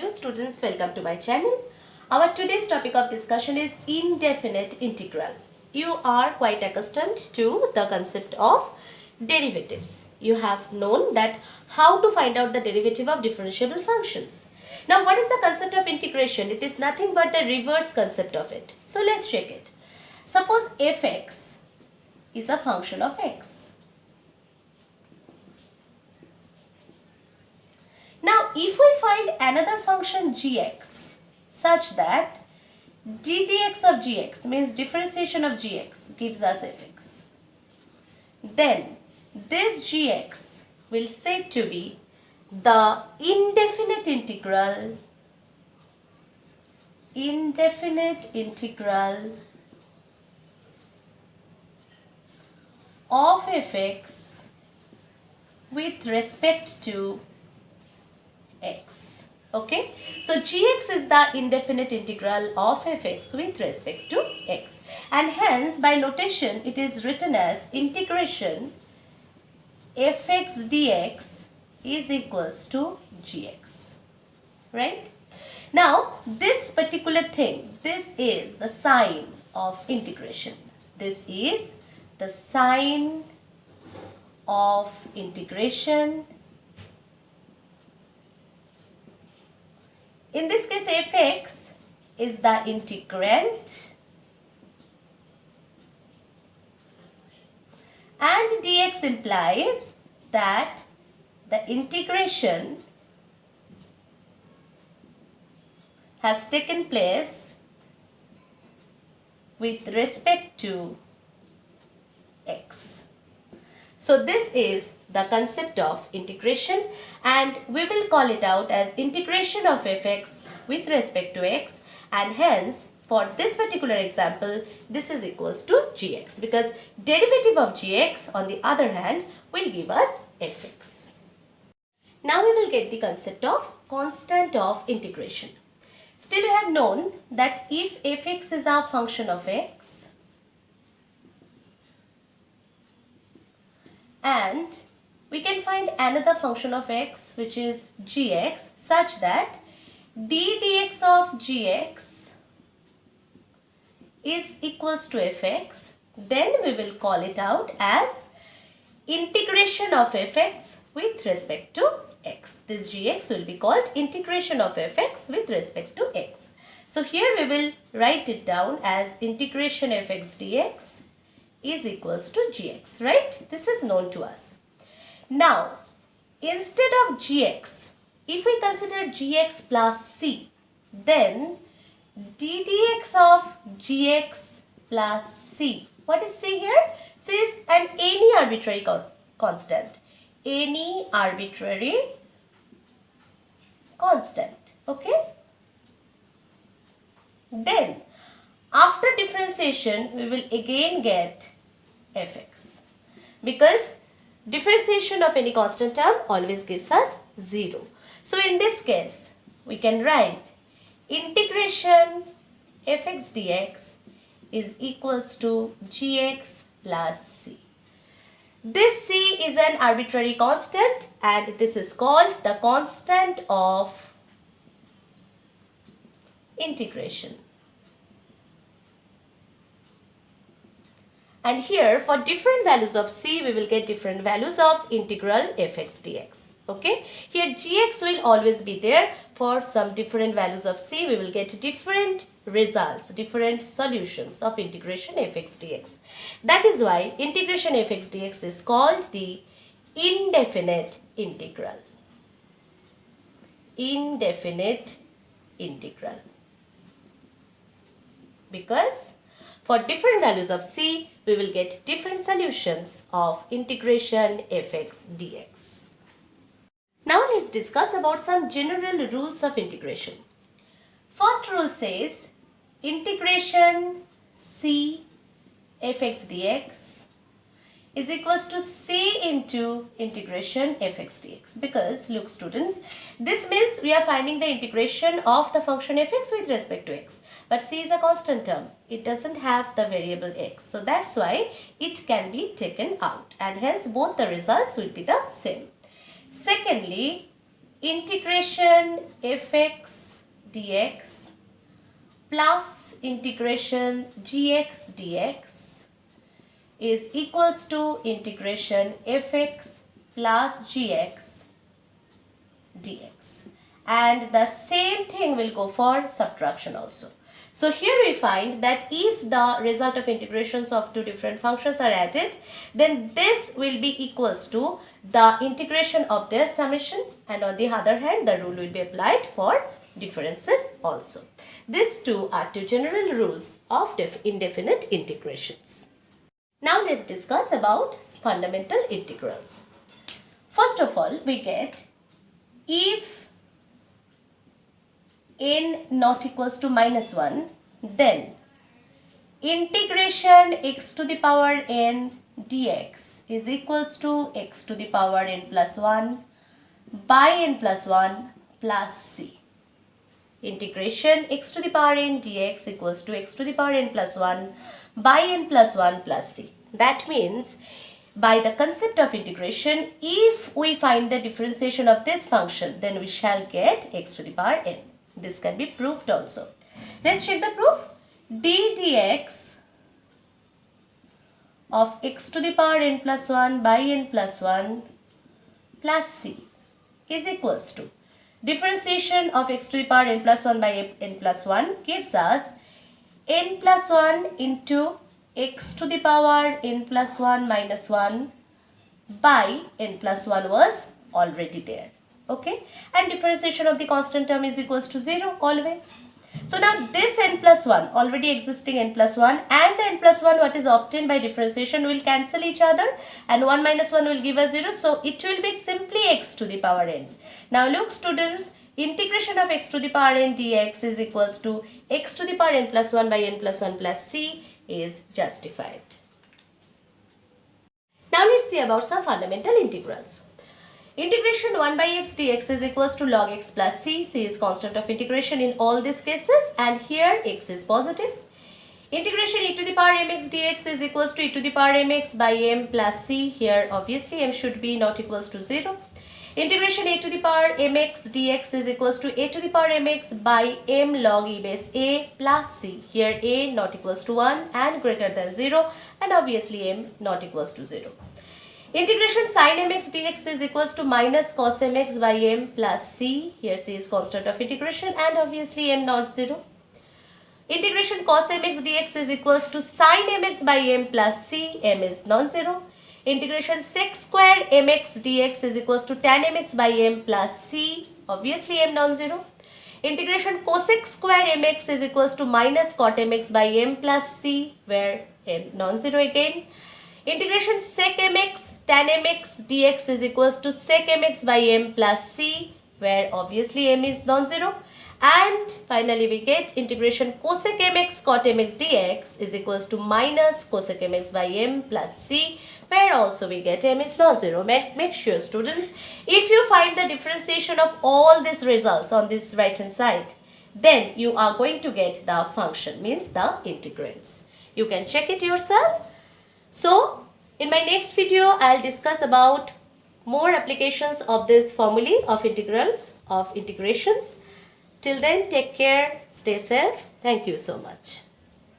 Hello students, welcome to my channel. Our today's topic of discussion is indefinite integral. You are quite accustomed to the concept of derivatives. You have known that how to find out the derivative of differentiable functions. Now what is the concept of integration? It is nothing but the reverse concept of it. So let's check it. Suppose fx is a function of x. Now, if we find another function gx such that d dx of gx means differentiation of gx gives us fx, then this gx will said to be the indefinite integral of fx with respect to x. Okay, so gx is the indefinite integral of fx with respect to x, and hence by notation it is written as integration fx dx is equals to gx, right? Now this particular thing, this is the sign of integration. This is the sign of integration. In this case, fx is the integrand and dx implies that the integration has taken place with respect to x. So this is the concept of integration, and we will call it out as integration of fx with respect to x, and hence for this particular example this is equals to gx, because derivative of gx on the other hand will give us fx. Now we will get the concept of constant of integration. Still we have known that if fx is a function of x and we can find another function of x which is gx such that d dx of gx is equals to fx, then we will call it out as integration of fx with respect to x. This gx will be called integration of fx with respect to x. So here we will write it down as integration fx dx is equals to gx, right? This is known to us. Now, instead of gx, if we consider gx plus c, then d dx of gx plus c. What is c here? C is any arbitrary constant. Any arbitrary constant. Okay? Then, after differentiation, we will again get fx, because differentiation of any constant term always gives us 0. So in this case, we can write integration fx dx is equals to gx plus c. This c is an arbitrary constant and this is called the constant of integration. And here for different values of c, we will get different values of integral fx dx. Okay. Here gx will always be there. For some different values of c, we will get different results, different solutions of integration fx dx. That is why integration fx dx is called the indefinite integral. Indefinite integral. Because for different values of c, we will get different solutions of integration fx dx. Now let's discuss about some general rules of integration. First rule says integration c fx dx is equals to c into integration fx dx, because look students, this means we are finding the integration of the function fx with respect to x. But c is a constant term. It doesn't have the variable x. So that's why it can be taken out, and hence both the results will be the same. Secondly, integration fx dx plus integration gx dx is equals to integration fx plus gx dx, and the same thing will go for subtraction also. So here we find that if the result of integrations of two different functions are added, then this will be equals to the integration of their summation, and on the other hand the rule will be applied for differences also. These two are two general rules of indefinite integrations. Now let's discuss about fundamental integrals. First of all, we get if n not equals to -1, then integration x to the power n dx is equals to x to the power n plus 1 by n plus 1 plus c. Integration x to the power n dx equals to x to the power n plus 1 by n plus 1 plus c. That means by the concept of integration, if we find the differentiation of this function, then we shall get x to the power n. This can be proved also. Let's check the proof. D dx of x to the power n plus 1 by n plus 1 plus c is equals to differentiation of x to the power n plus 1 by n plus 1 gives us n plus 1 into x to the power n plus 1 minus 1 by n plus 1 was already there. Okay, and differentiation of the constant term is equals to 0 always. So now this n plus 1, already existing n plus 1 and the n plus 1 what is obtained by differentiation will cancel each other, and 1 minus 1 will give us 0. So it will be simply x to the power n. Now look students, integration of x to the power n dx is equals to x to the power n plus 1 by n plus 1 plus c is justified. Now let's see about some fundamental integrals. Integration 1 by x dx is equals to log x plus c. C is constant of integration in all these cases, and here x is positive. Integration e to the power mx dx is equals to e to the power mx by m plus c. Here obviously m should be not equals to 0. Integration a to the power mx dx is equals to a to the power mx by m log e base a plus c. Here a not equals to 1 and greater than 0, and obviously m not equals to 0. Integration sin mx dx is equals to minus cos mx by m plus c. Here c is constant of integration and obviously m not 0. Integration cos mx dx is equals to sin mx by m plus c. M is non-zero. Integration sec square mx dx is equals to tan mx by m plus c. Obviously m non-zero. Integration cosec square mx is equals to minus cot mx by m plus c, where m non-zero again. Integration sec mx tan mx dx is equals to sec mx by m plus c, where obviously m is non-zero. And finally we get integration cosec mx cot mx dx is equals to minus cosec mx by m plus c, where also we get m is non-zero. Make sure students, if you find the differentiation of all these results on this right hand side, then you are going to get the function, means the integrands. You can check it yourself. So in my next video I'll discuss about more applications of this formulae of integrals, of integrations. Till then, take care, stay safe. Thank you so much.